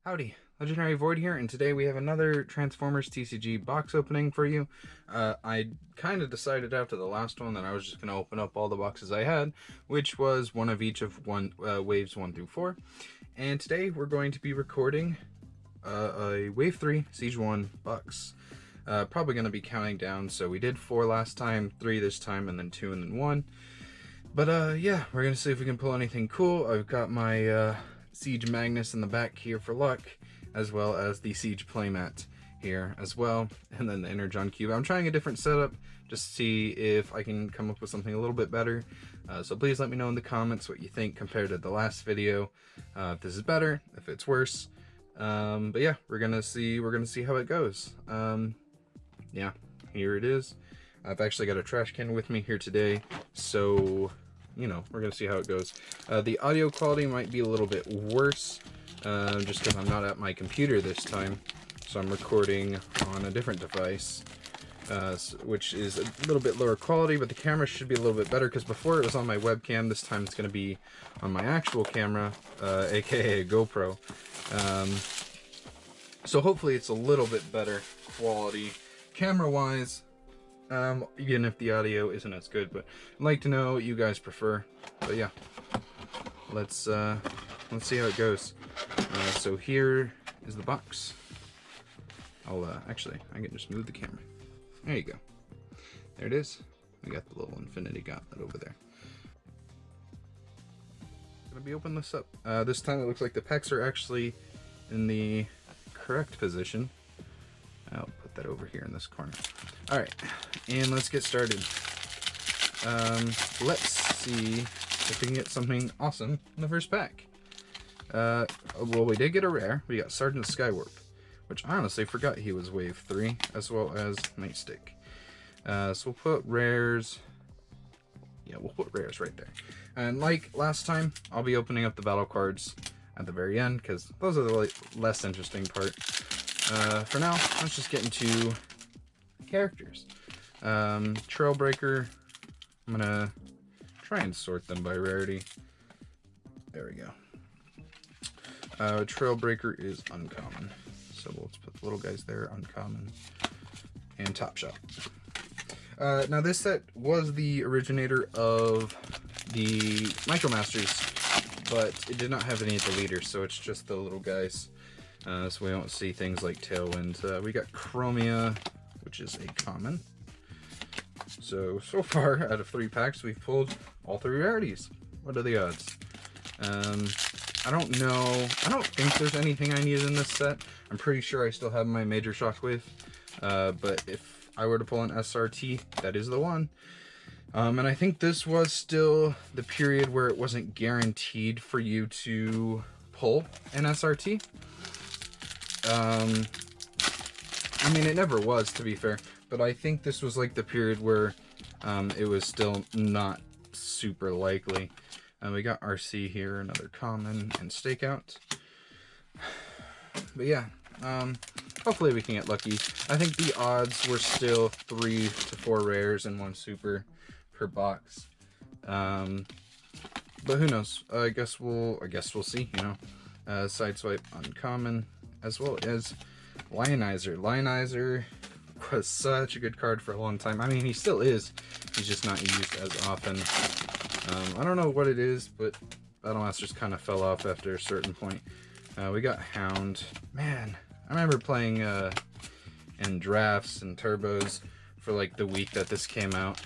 Howdy, Legendary Void here, and today we have another Transformers TCG box opening for you. I kind of decided after the last one that I was just going to open up all the boxes I had, which was one of each of waves 1 through 4. And today we're going to be recording a Wave 3 Siege 1 box. Probably going to be counting down, so we did 4 last time, 3 this time, and then 2 and then 1. But yeah, we're going to see if we can pull anything cool. I've got my Siege Magnus in the back here for luck, as well as the Siege playmat here as well, and then the Energon Cube. I'm trying a different setup just to see if I can come up with something a little bit better. So please let me know in the comments what you think compared to the last video. If this is better, if it's worse. But yeah, we're gonna see how it goes. Yeah, here it is. I've actually got a trash can with me here today, so you know, we're gonna see how it goes. The audio quality might be a little bit worse, just because I'm not at my computer this time, so I'm recording on a different device, which is a little bit lower quality, but the camera should be a little bit better, because before it was on my webcam, this time it's gonna be on my actual camera, aka a GoPro. So hopefully it's a little bit better quality camera-wise. Even if the audio isn't as good, but I'd like to know what you guys prefer. But yeah, let's see how it goes. So here is the box. Actually, I can just move the camera. There you go. There it is. We got the little infinity gauntlet over there. Gonna be opening this up. This time it looks like the packs are actually in the correct position. I'll put that over here in this corner. Alright, and let's get started. Let's see if we can get something awesome in the first pack. Well, we did get a rare. We got Sergeant Skywarp, which I honestly forgot he was Wave 3, as well as Nightstick. So we'll put rares. Yeah, we'll put rares right there. And like last time, I'll be opening up the battle cards at the very end, because those are the less interesting part. For now, let's just get into characters. Trailbreaker, I'm gonna try and sort them by rarity. There we go. Trailbreaker is uncommon, so let's put the little guys there, uncommon, and Top Shot. Now this set was the originator of the Micromasters, but it did not have any of the leaders, so it's just the little guys. So we don't see things like Tailwind. We got Chromia, which is a common. So far, out of 3 packs, we've pulled all 3 rarities. What are the odds? I don't know. I don't think there's anything I needed in this set. I'm pretty sure I still have my Major Shockwave. But if I were to pull an SRT, that is the one. And I think this was still the period where it wasn't guaranteed for you to pull an SRT. I mean, it never was, to be fair, but I think this was like the period where it was still not super likely. We got RC here, another common, and Stakeout. But yeah, hopefully we can get lucky. I think the odds were still 3 to 4 rares and 1 super per box. But who knows? I guess we'll see, you know. Sideswipe uncommon, as well as Lionizer. Lionizer was such a good card for a long time. I mean, he still is. He's just not used as often. I don't know what it is, but Battle Masters kind of fell off after a certain point. We got Hound. Man, I remember playing in drafts and turbos for like the week that this came out.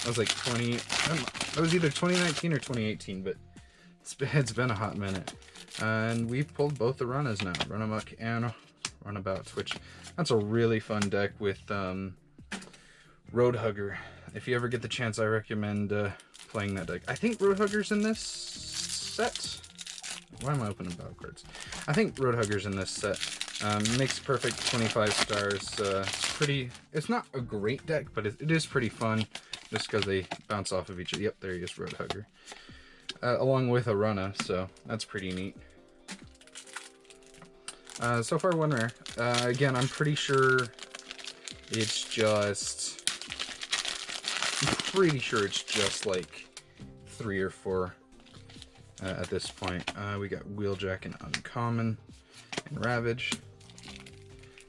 I was like that was either 2019 or 2018, but it's been a hot minute. And we've pulled both the Runas now, Run Amok and Runabouts, which that's a really fun deck with Roadhugger. If you ever get the chance, I recommend playing that deck. I think Roadhugger's in this set. Why am I opening battle cards? I think Roadhugger's in this set. Makes perfect 25 stars. It's not a great deck, but it is pretty fun just because they bounce off of each other. Yep, there he is, Roadhugger. Along with a Runa, so that's pretty neat. So far, 1 rare. Again, I'm pretty sure it's just... like 3 or 4 at this point. We got Wheeljack and Uncommon and Ravage.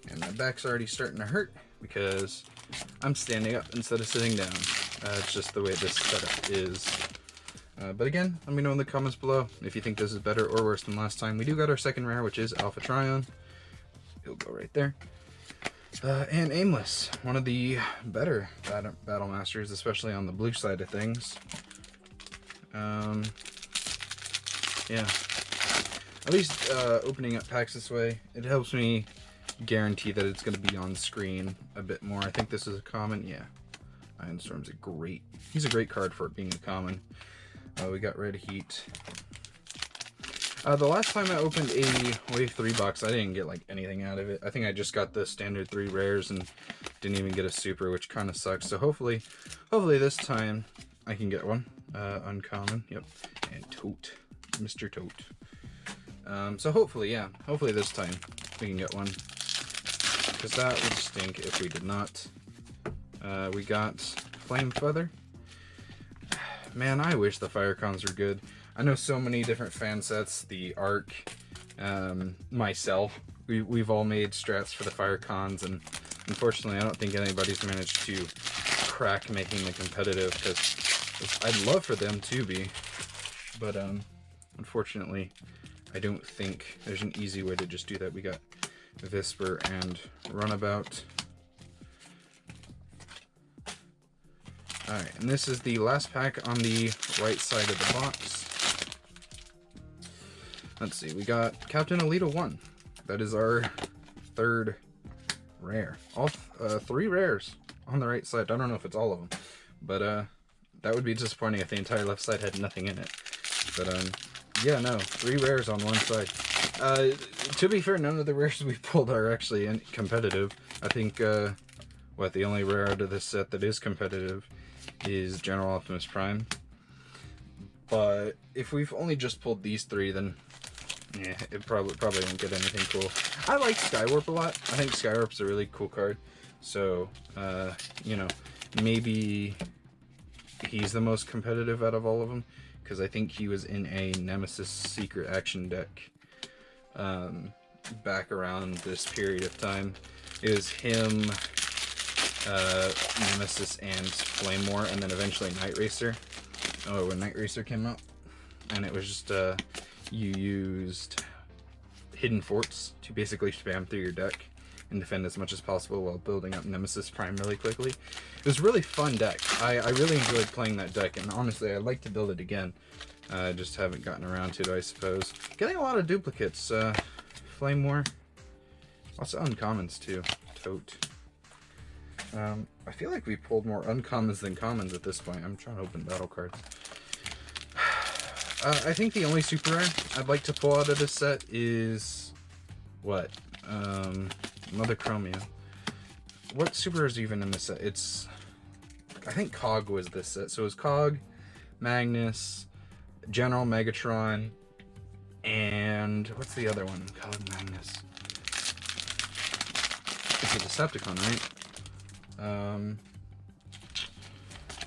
And my back's already starting to hurt because I'm standing up instead of sitting down. It's just the way this setup is. But again, let me know in the comments below if you think this is better or worse than last time. We do got our second rare, which is Alpha Trion. It'll go right there. And Aimless, one of the better Battle Masters, especially on the blue side of things. Yeah. At least opening up packs this way, it helps me guarantee that it's going to be on screen a bit more. I think this is a common. Yeah. Iron Storm's he's a great card for it being a common. We got Red Heat. The last time I opened a Wave 3 box, I didn't get like anything out of it. I think I just got the standard 3 rares and didn't even get a super, which kind of sucks. So hopefully this time I can get one. Uncommon, yep. And Tote, Mr. Tote. So hopefully this time we can get one. Because that would stink if we did not. We got Flame Feather. Man, I wish the Fire Cons were good. I know so many different fan sets, the Arc, myself, we've all made strats for the Fire Cons, and unfortunately I don't think anybody's managed to crack making them competitive, because I'd love for them to be, but unfortunately I don't think there's an easy way to just do that. We got Visper and Runabout. Alright, and this is the last pack on the right side of the box. Let's see, we got Captain Alita 1. That is our third rare. All 3 rares on the right side. I don't know if it's all of them, but that would be disappointing if the entire left side had nothing in it. But yeah, no, 3 rares on one side. To be fair, none of the rares we pulled are actually competitive. I think the only rare out of this set that is competitive is General Optimus Prime. But if we've only just pulled these 3, then yeah, it probably won't get anything cool. I like Skywarp a lot. I think Skywarp's a really cool card. So, you know, maybe he's the most competitive out of all of them, because I think he was in a Nemesis Secret Action deck back around this period of time. It was him, Nemesis, and Flame War, and then eventually Night Racer. Oh, when Night Racer came out. And it was just, you used Hidden Forts to basically spam through your deck and defend as much as possible while building up Nemesis Prime really quickly. It was a really fun deck. I really enjoyed playing that deck, and honestly, I'd like to build it again. I just haven't gotten around to it, I suppose. Getting a lot of duplicates. Flame War. Lots of uncommons, too. Tote. I feel like we pulled more uncommons than commons at this point. I'm trying to open battle cards. I think the only super rare I'd like to pull out of this set is... what? Mother Chromia. What super rares are even in this set? It's... I think Cog was this set. So it was Cog, Magnus, General Megatron, and... what's the other one? Cog, Magnus. It's a Decepticon, right?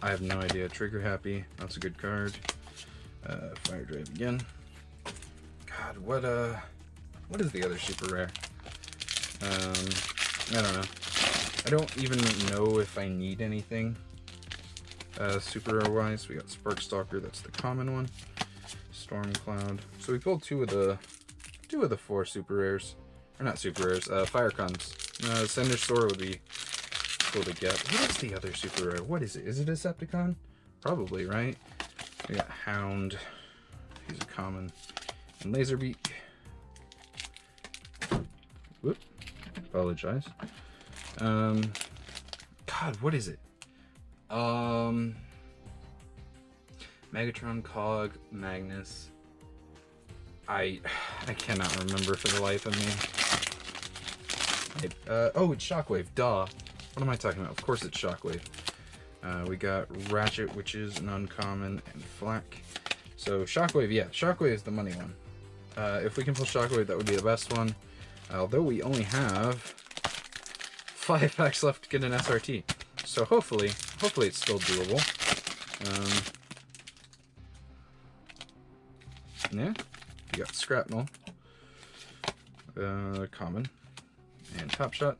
I have no idea. Trigger Happy. That's a good card. Fire Drive again. God, what is the other super rare? I don't know. I don't even know if I need anything super rare wise. We got Sparkstalker, that's the common one. Storm Cloud. So we pulled two of the 4 super rares. Or not super rares, Fire Cons. Cinder Store would be cool to get. What is the other super rare? What is it? Is it a Decepticon? Probably, right? We got Hound. He's a common. And Laserbeak. Whoop. Apologize. God, what is it? Megatron, Cog, Magnus. I cannot remember for the life of me. Oh, it's Shockwave. Duh. What am I talking about? Of course it's Shockwave. We got Ratchet, which is an uncommon, and Flak. So Shockwave, yeah, Shockwave is the money one. If we can pull Shockwave, that would be the best one. Although we only have 5 packs left to get an SRT. So hopefully it's still doable. Yeah, you got Scrapnel, common, and Top Shot.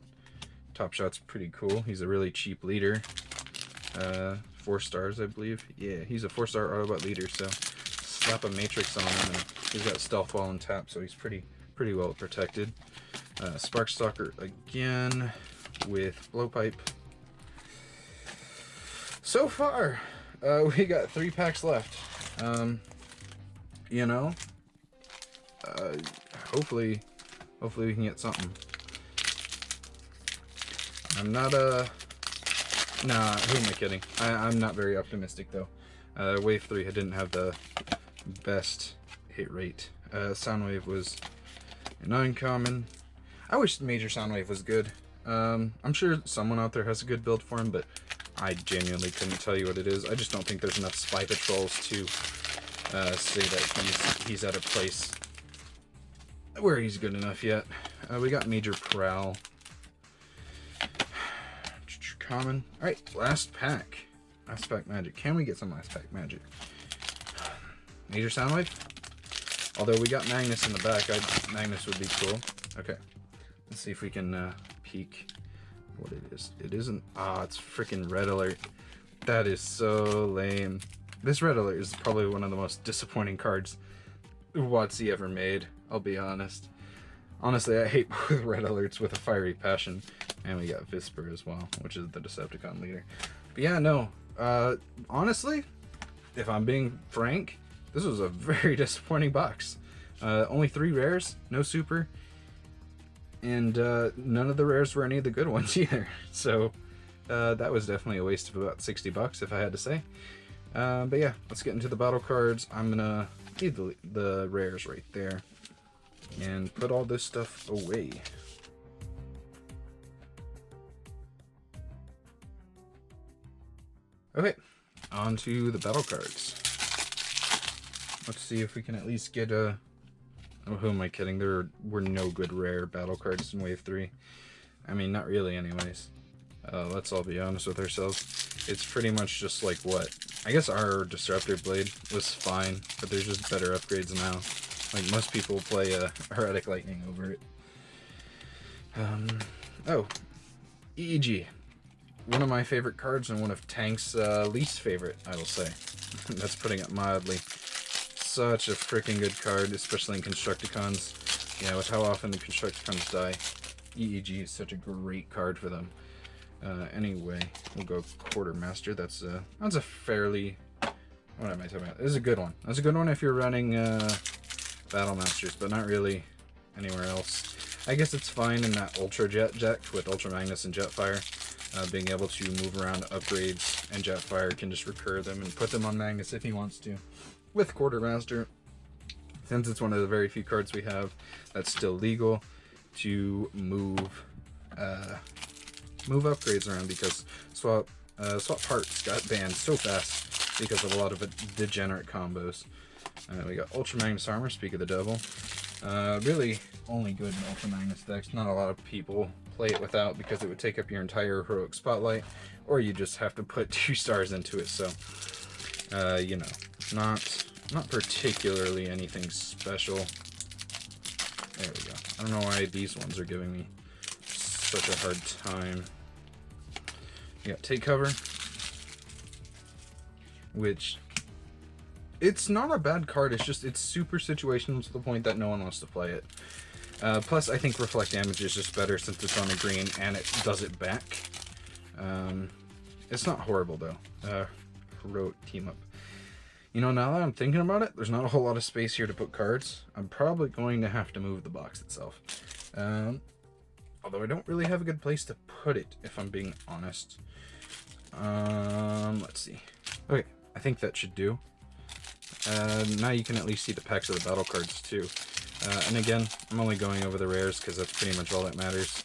Top Shot's pretty cool. He's a really cheap leader. 4 stars, I believe. Yeah, he's a 4-star Autobot leader, so slap a Matrix on him, and he's got Stealth Wall and Tap, so he's pretty well protected. Sparkstalker again with Blowpipe. So far, we got 3 packs left. You know, hopefully we can get something. I'm not nah, who am I kidding? I'm not very optimistic though. Wave 3 didn't have the best hit rate. Soundwave was an uncommon. I wish Major Soundwave was good. I'm sure someone out there has a good build for him, but I genuinely couldn't tell you what it is. I just don't think there's enough Spy Patrols to say that he's at a place where he's good enough yet. We got Major Prowl. Common. Alright, last pack. Last pack magic. Can we get some last pack magic? Major Soundwave? Although we got Magnus in the back, Magnus would be cool. Okay. Let's see if we can peek what it is. It isn't. Ah, it's freaking Red Alert. That is so lame. This Red Alert is probably one of the most disappointing cards WotC ever made, I'll be honest. Honestly, I hate both Red Alerts with a fiery passion. And we got Visper as well, which is the Decepticon leader. But yeah, no. Honestly, if I'm being frank, this was a very disappointing box. Only 3 rares, no super. And none of the rares were any of the good ones either. So that was definitely a waste of about $60 if I had to say. But yeah, let's get into the battle cards. I'm gonna leave the rares right there and put all this stuff away. Okay, on to the battle cards. Let's see if we can at least get a... Oh, who am I kidding? There were no good rare battle cards in Wave 3. I mean, not really anyways. Let's all be honest with ourselves. It's pretty much just like what? I guess our Disruptor Blade was fine, but there's just better upgrades now. Like, most people play Heretic Lightning over it. Oh, EEG. One of my favorite cards and one of Tank's least favorite, I will say. That's putting it mildly. Such a freaking good card, especially in Constructicons. Yeah, with how often the Constructicons die, EEG is such a great card for them. Anyway, we'll go Quartermaster. That's a fairly... What am I talking about? This is a good one. That's a good one if you're running Battle Masters, but not really anywhere else. I guess it's fine in that Ultra Jet deck with Ultra Magnus and Jetfire. Being able to move around upgrades, and Jetfire can just recur them and put them on Magnus if he wants to. With Quartermaster, since it's one of the very few cards we have that's still legal to move upgrades around, because swap parts got banned so fast because of a lot of degenerate combos. We got Ultra Magnus Armor, speak of the devil. Really only good in Ultra Magnus decks. Not a lot of people play it without because it would take up your entire heroic spotlight, or you just have to put 2 stars into it. So, you know, not particularly anything special. There we go. I don't know why these ones are giving me such a hard time. You got Take Cover, which it's not a bad card. It's just it's super situational to the point that no one wants to play it. Plus, I think Reflect Damage is just better since it's on a green and it does it back. It's not horrible though. Heroic Team Up. You know, now that I'm thinking about it, there's not a whole lot of space here to put cards. I'm probably going to have to move the box itself. Although I don't really have a good place to put it, if I'm being honest. Let's see. Okay, I think that should do. Now you can at least see the packs of the battle cards too. And again, I'm only going over the rares because that's pretty much all that matters.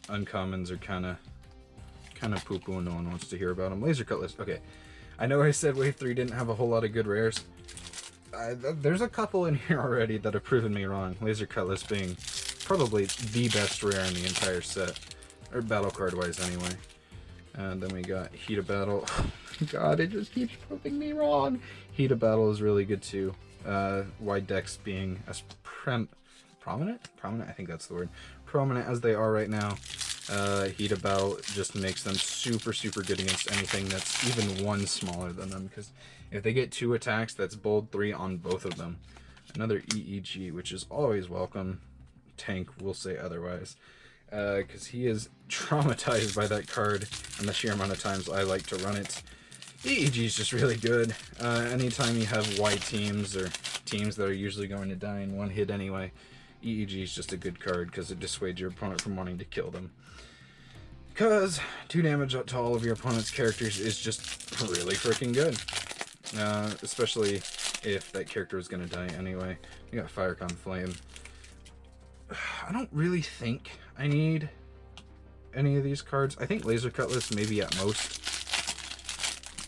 Uncommons are kind of poo-poo and no one wants to hear about them. Laser Cutlass. Okay, I know I said Wave 3 didn't have a whole lot of good rares. There's a couple in here already that have proven me wrong. Laser Cutlass being probably the best rare in the entire set. Or battle card wise anyway. And then we got Heat of Battle. Oh my god, it just keeps proving me wrong. Heat of Battle is really good too. wide decks being as prominent, I think that's the word, prominent as they are right now. Heat About just makes them super good against anything that's even one smaller than them, because if they get 2 attacks, that's bold 3 on both of them. Another EEG, which is always welcome. Tank will say otherwise, because he is traumatized by that card and the sheer amount of times I like to run it. EEG is just really good. Anytime you have wide teams, or teams that are usually going to die in one hit anyway, EEG is just a good card because it dissuades your opponent from wanting to kill them. Because 2 damage to all of your opponent's characters is just really freaking good. Especially if that character is going to die anyway. You got Firecon Flame. I don't really think I need any of these cards. I think Laser Cutlass maybe at most.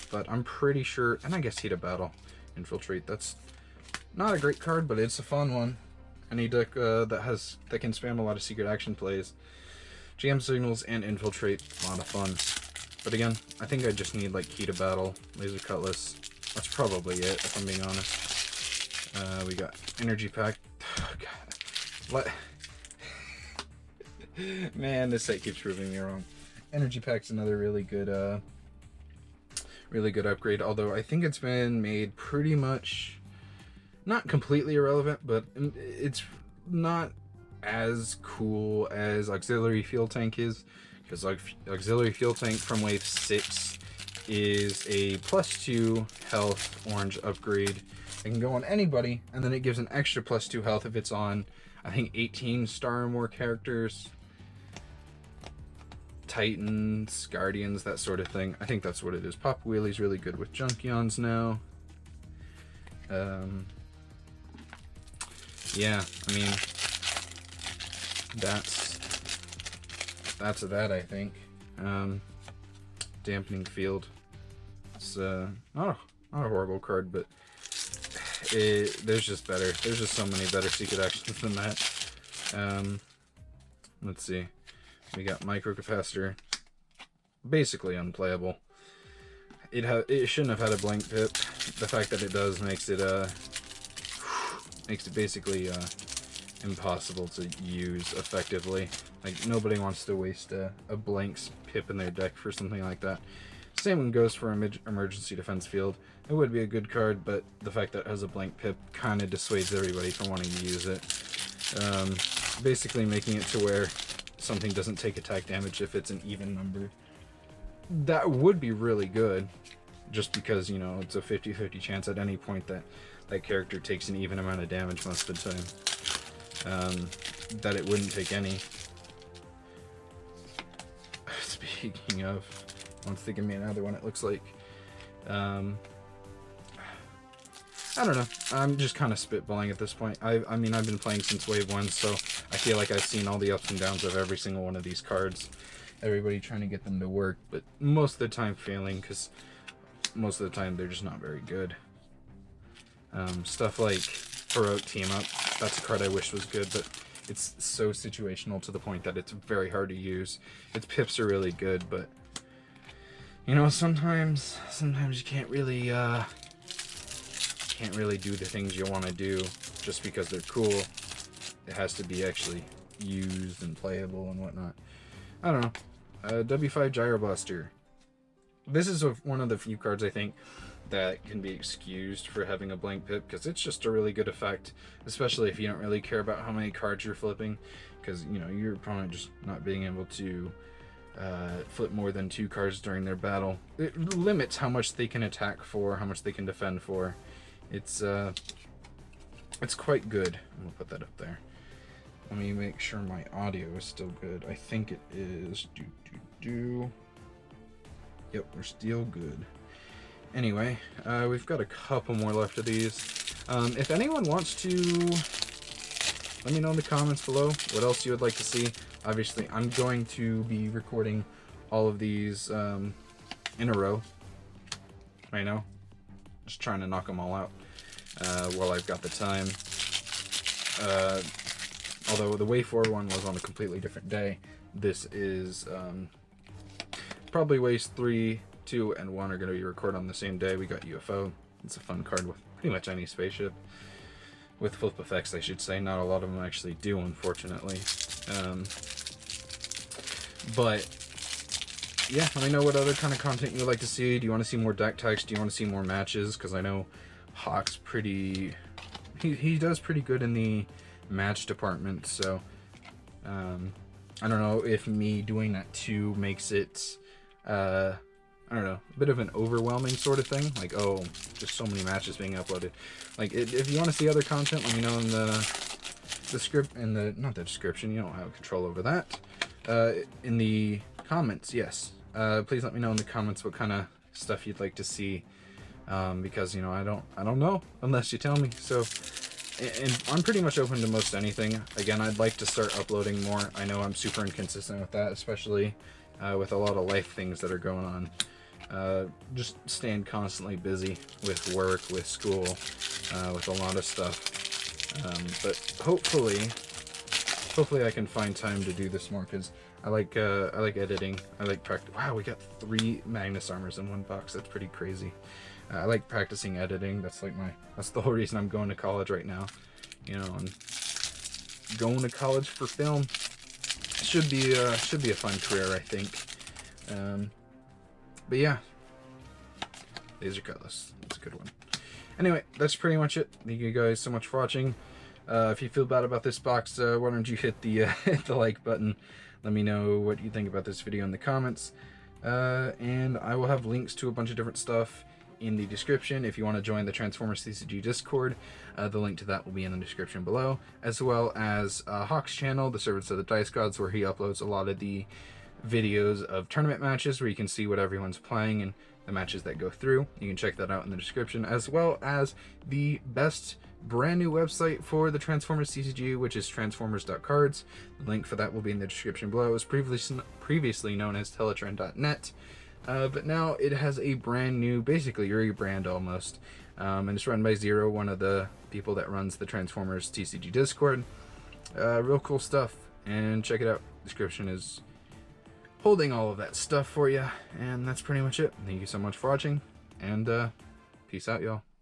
But I'm pretty sure, and I guess Heat of Battle, Infiltrate. That's not a great card, but it's a fun one. Any deck that can spam a lot of secret action plays, Jam Signals and Infiltrate, a lot of fun. But again, I think I just need like Heat of Battle, Laser Cutlass. That's probably it, if I'm being honest. We got Energy Pack. Oh, God. What? Man, this site keeps proving me wrong. Energy Pack's another really good upgrade, although I think it's been made pretty much not completely irrelevant, but it's not as cool as Auxiliary Fuel Tank is, because Auxiliary Fuel Tank from Wave 6 is a +2 health orange upgrade. It can go on anybody, and then it gives an extra +2 health if it's on, I think, 18 star or more characters. Titans, Guardians, that sort of thing. I think that's what it is. Pop Wheelie's really good with Junkions now. Yeah, I mean, that's that, I think. Dampening Field. It's not a horrible card, but there's just better. There's just so many better secret actions than that. Let's see. We got Microcapacitor. Basically unplayable. It shouldn't have had a blank pip. The fact that it does makes it basically impossible to use effectively. Like, nobody wants to waste a blank pip in their deck for something like that. Same one goes for Emergency Defense Field. It would be a good card, but the fact that it has a blank pip kind of dissuades everybody from wanting to use it. Basically making it to where something doesn't take attack damage if it's an even number. That would be really good, just because, you know, it's a 50-50 chance at any point that that character takes an even amount of damage most of the time. That it wouldn't take any. Speaking of, once they give me another one, it looks like. I don't know. I'm just kind of spitballing at this point. I mean, I've been playing since Wave 1, so I feel like I've seen all the ups and downs of every single one of these cards. Everybody trying to get them to work, but most of the time failing, because most of the time they're just not very good. Stuff like Heroic Team Up, that's a card I wish was good, but it's so situational to the point that it's very hard to use. Its pips are really good, but, you know, sometimes you can't really do the things you want to do just because they're cool. It has to be actually used and playable and whatnot. I don't know. W5 Gyro Blaster. This is one of the few cards I think that can be excused for having a blank pip, because it's just a really good effect, especially if you don't really care about how many cards you're flipping, because, you know, your opponent just not being able to flip more than 2 cards during their battle. It limits how much they can attack for, how much they can defend for. It's quite good. I'm gonna put that up there. Let me make sure my audio is still good. I think it is. Yep, we're still good. Anyway, we've got a couple more left of these. If anyone wants to, let me know in the comments below what else you would like to see. Obviously, I'm going to be recording all of these in a row right now. Just trying to knock them all out while I've got the time. Although the Wave 4 one was on a completely different day, this is probably Waves 3, 2, and 1 are going to be recorded on the same day. We got UFO. It's a fun card with pretty much any spaceship. With flip effects, I should say. Not a lot of them actually do, unfortunately. But yeah, let me know what other kind of content you would like to see. Do you want to see more deck types? Do you want to see more matches? Because I know Hawk's pretty... He does pretty good in the match department, so... I don't know if me doing that too makes it... I don't know, a bit of an overwhelming sort of thing. Like, oh, just so many matches being uploaded. Like, if you want to see other content, let me know in the script, in the, not the description, you don't have control over that. In the comments, yes. Please let me know in the comments what kind of stuff you'd like to see. Because, you know, I don't know unless you tell me. So, and I'm pretty much open to most anything. Again, I'd like to start uploading more. I know I'm super inconsistent with that, especially with a lot of life things that are going on. Just staying constantly busy with work, with school, with a lot of stuff. But hopefully I can find time to do this more, because I like editing. I like practice. Wow, we got 3 Magnus armors in one box. That's pretty crazy. I like practicing editing. That's like that's the whole reason I'm going to college right now. You know, and going to college for film should be a fun career, I think. But yeah, laser cutlass. That's a good one. Anyway, that's pretty much it. Thank you guys so much for watching. If you feel bad about this box, why don't you hit the hit the like button. Let me know what you think about this video in the comments. And I will have links to a bunch of different stuff in the description. If you want to join the Transformers TCG Discord, the link to that will be in the description below, as well as Hawk's channel, The Servants of the Dice Gods, where he uploads a lot of the videos of tournament matches where you can see what everyone's playing and the matches that go through. You can check that out in the description, as well as the best brand new website for the Transformers TCG, which is transformers.cards. The link for that will be in the description below. It was previously known as teletrend.net, but now it has a brand new, basically rebrand almost, and it's run by Zero, one of the people that runs the Transformers TCG Discord. Real cool stuff, and check it out. Description is holding all of that stuff for you, and that's pretty much it. Thank you so much for watching, and peace out, y'all.